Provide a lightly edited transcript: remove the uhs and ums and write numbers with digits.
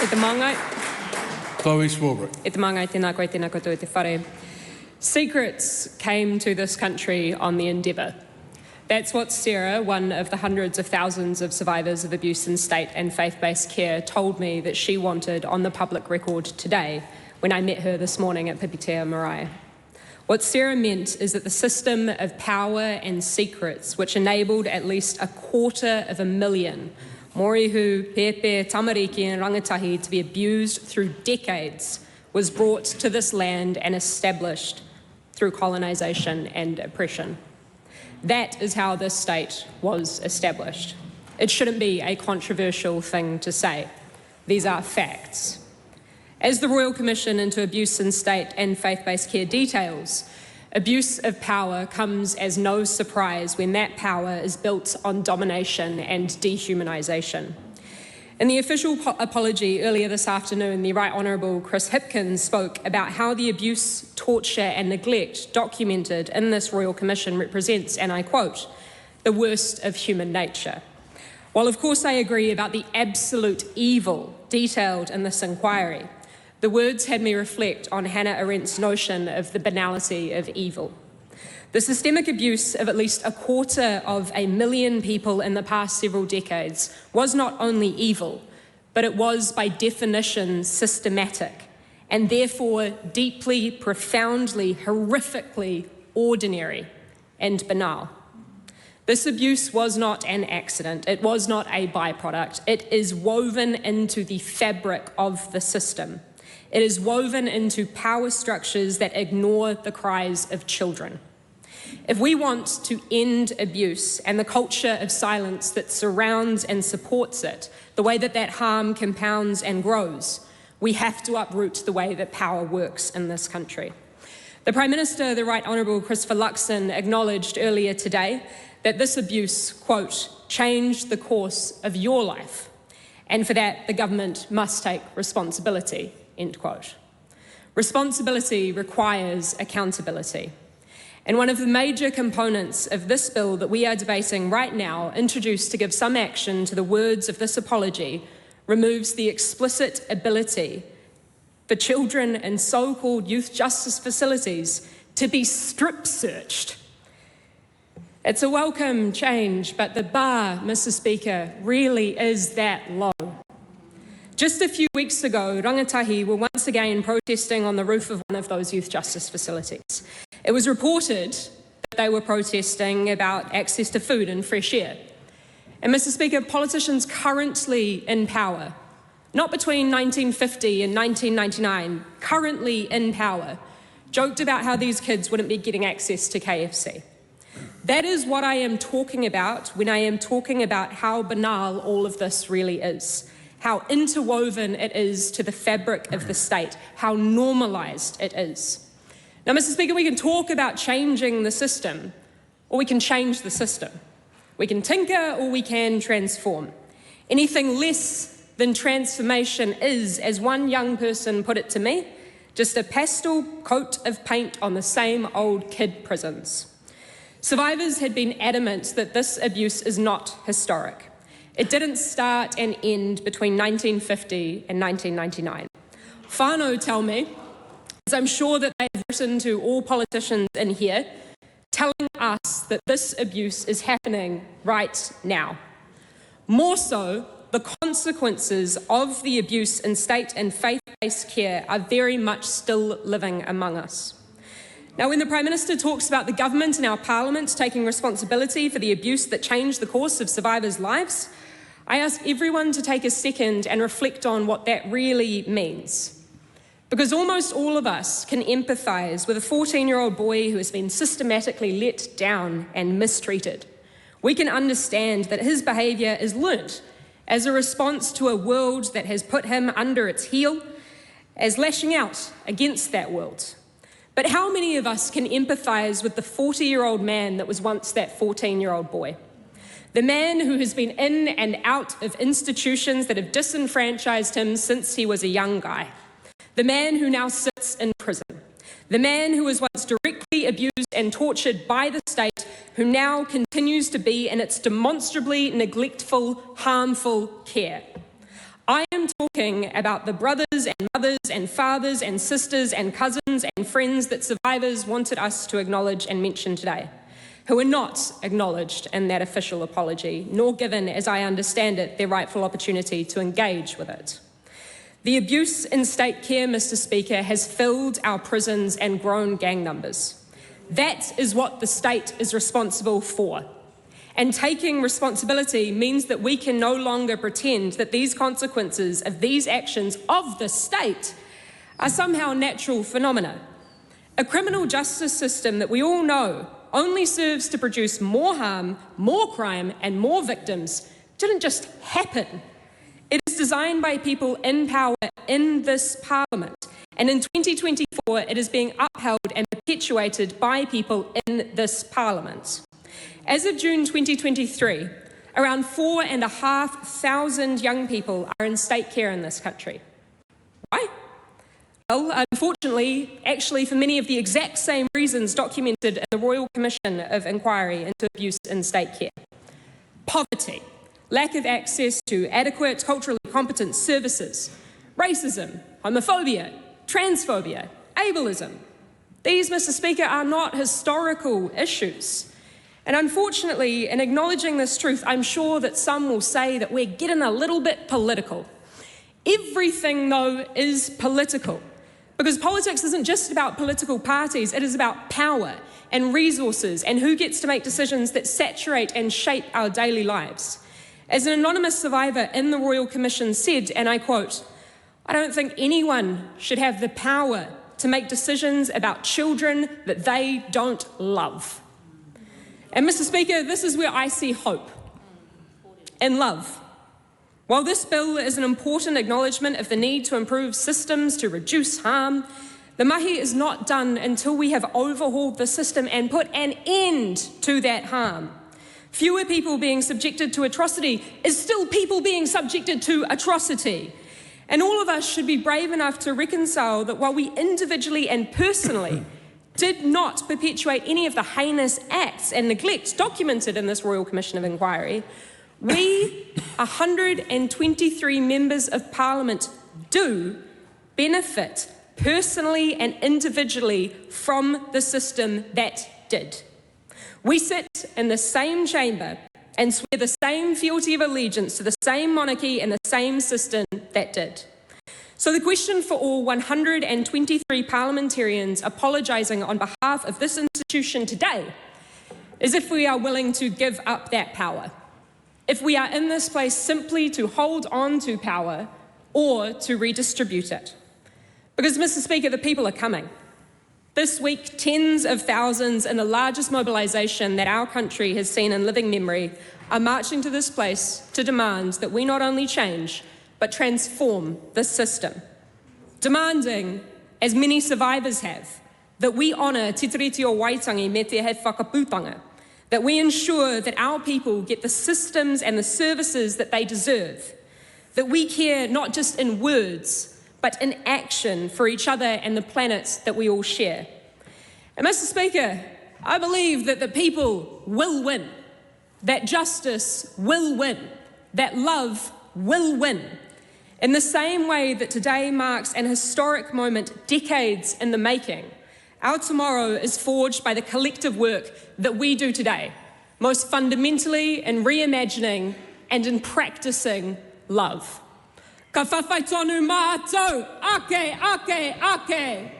te māngai. Chlöe Swarbrick. E te māngai tēnā koe tēnā koutou te whare. Secrets came to this country on the Endeavour. That's what Sarah, one of the hundreds of thousands of survivors of abuse in state and faith-based care, told me that she wanted on the public record today when I met her this morning at Pipitea Marae. What Sarah meant is that the system of power and secrets, which enabled at least 250,000 morihu, pepe, tamariki and rangatahi to be abused through decades, was brought to this land and established through colonisation and oppression. That is how this state was established. It shouldn't be a controversial thing to say. These are facts. As the Royal Commission into Abuse in State and Faith-Based Care details, abuse of power comes as no surprise when that power is built on domination and dehumanisation. In the official apology earlier this afternoon, the Right Honourable Chris Hipkins spoke about how the abuse, torture and neglect documented in this Royal Commission represents, and I quote, the worst of human nature. While of course I agree about the absolute evil detailed in this inquiry, the words had me reflect on Hannah Arendt's notion of the banality of evil. The systemic abuse of at least 250,000 people in the past several decades was not only evil, but it was by definition systematic, and therefore deeply, profoundly, horrifically ordinary and banal. This abuse was not an accident, it was not a byproduct, it is woven into the fabric of the system. It is woven into power structures that ignore the cries of children. If we want to end abuse and the culture of silence that surrounds and supports it, the way that that harm compounds and grows, we have to uproot the way that power works in this country. The Prime Minister, the Right Honourable Christopher Luxon, acknowledged earlier today that this abuse, quote, changed the course of your life, and for that the government must take responsibility, end quote. Responsibility requires accountability. And one of the major components of this bill that we are debating right now, introduced to give some action to the words of this apology, removes the explicit ability for children in so-called youth justice facilities to be strip searched. It's a welcome change, but the bar, Mr. Speaker, really is that low. Just a few weeks ago, rangatahi were once again protesting on the roof of one of those youth justice facilities. It was reported that they were protesting about access to food and fresh air. And Mr. Speaker, politicians currently in power, not between 1950 and 1999, currently in power, joked about how these kids wouldn't be getting access to KFC. That is what I am talking about when I am talking about how banal all of this really is, how interwoven it is to the fabric of the state, how normalised it is. Now, Mr. Speaker, we can talk about changing the system, or we can change the system. We can tinker, or we can transform. Anything less than transformation is, as one young person put it to me, just a pastel coat of paint on the same old kid prisons. Survivors had been adamant that this abuse is not historic. It didn't start and end between 1950 and 1999. Whānau tell me, as I'm sure that they've written to all politicians in here, telling us that this abuse is happening right now. More so, the consequences of the abuse in state and faith-based care are very much still living among us. Now, when the Prime Minister talks about the government and our Parliament taking responsibility for the abuse that changed the course of survivors' lives, I ask everyone to take a second and reflect on what that really means. Because almost all of us can empathise with a 14-year-old boy who has been systematically let down and mistreated. We can understand that his behaviour is learnt as a response to a world that has put him under its heel, as lashing out against that world. But how many of us can empathise with the 40-year-old man that was once that 14-year-old boy? The man who has been in and out of institutions that have disenfranchised him since he was a young guy. The man who now sits in prison. The man who was once directly abused and tortured by the state, who now continues to be in its demonstrably neglectful, harmful care. I am talking about the brothers and mothers and fathers and sisters and cousins and friends that survivors wanted us to acknowledge and mention today, who are not acknowledged in that official apology, nor given, as I understand it, their rightful opportunity to engage with it. The abuse in state care, Mr. Speaker, has filled our prisons and grown gang numbers. That is what the state is responsible for. And taking responsibility means that we can no longer pretend that these consequences of these actions of the state are somehow natural phenomena. A criminal justice system that we all know only serves to produce more harm, more crime, and more victims didn't just happen. It is designed by people in power in this Parliament. And in 2024, it is being upheld and perpetuated by people in this Parliament. As of June 2023, around 4,500 young people are in state care in this country. Why? Well, unfortunately, actually for many of the exact same reasons documented in the Royal Commission of Inquiry into Abuse in State Care. Poverty, lack of access to adequate culturally competent services, racism, homophobia, transphobia, ableism. These, Mr. Speaker, are not historical issues. And unfortunately, in acknowledging this truth, I'm sure that some will say that we're getting a little bit political. Everything, though, is political. Because politics isn't just about political parties, it is about power and resources and who gets to make decisions that saturate and shape our daily lives. As an anonymous survivor in the Royal Commission said, and I quote, "I don't think anyone should have the power to make decisions about children that they don't love." And Mr. Speaker, this is where I see hope and love. While this bill is an important acknowledgement of the need to improve systems to reduce harm, the mahi is not done until we have overhauled the system and put an end to that harm. Fewer people being subjected to atrocity is still people being subjected to atrocity. And all of us should be brave enough to reconcile that while we individually and personally did not perpetuate any of the heinous acts and neglects documented in this Royal Commission of Inquiry, we, 123 members of Parliament, do benefit personally and individually from the system that did. We sit in the same chamber and swear the same fealty of allegiance to the same monarchy and the same system that did. So the question for all 123 parliamentarians apologising on behalf of this institution today is if we are willing to give up that power, if we are in this place simply to hold on to power or to redistribute it. Because, Mr. Speaker, the people are coming. This week, tens of thousands in the largest mobilisation that our country has seen in living memory are marching to this place to demand that we not only change, but transform this system. Demanding, as many survivors have, that we honour Te Tiriti o Waitangi me te he whakaputanga, that we ensure that our people get the systems and the services that they deserve, that we care not just in words, but in action for each other and the planet that we all share. And Mr. Speaker, I believe that the people will win, that justice will win, that love will win. In the same way that today marks an historic moment, decades in the making, our tomorrow is forged by the collective work that we do today, most fundamentally in reimagining and in practising love. Ka whawhai tonu mātou, ake, ake, ake.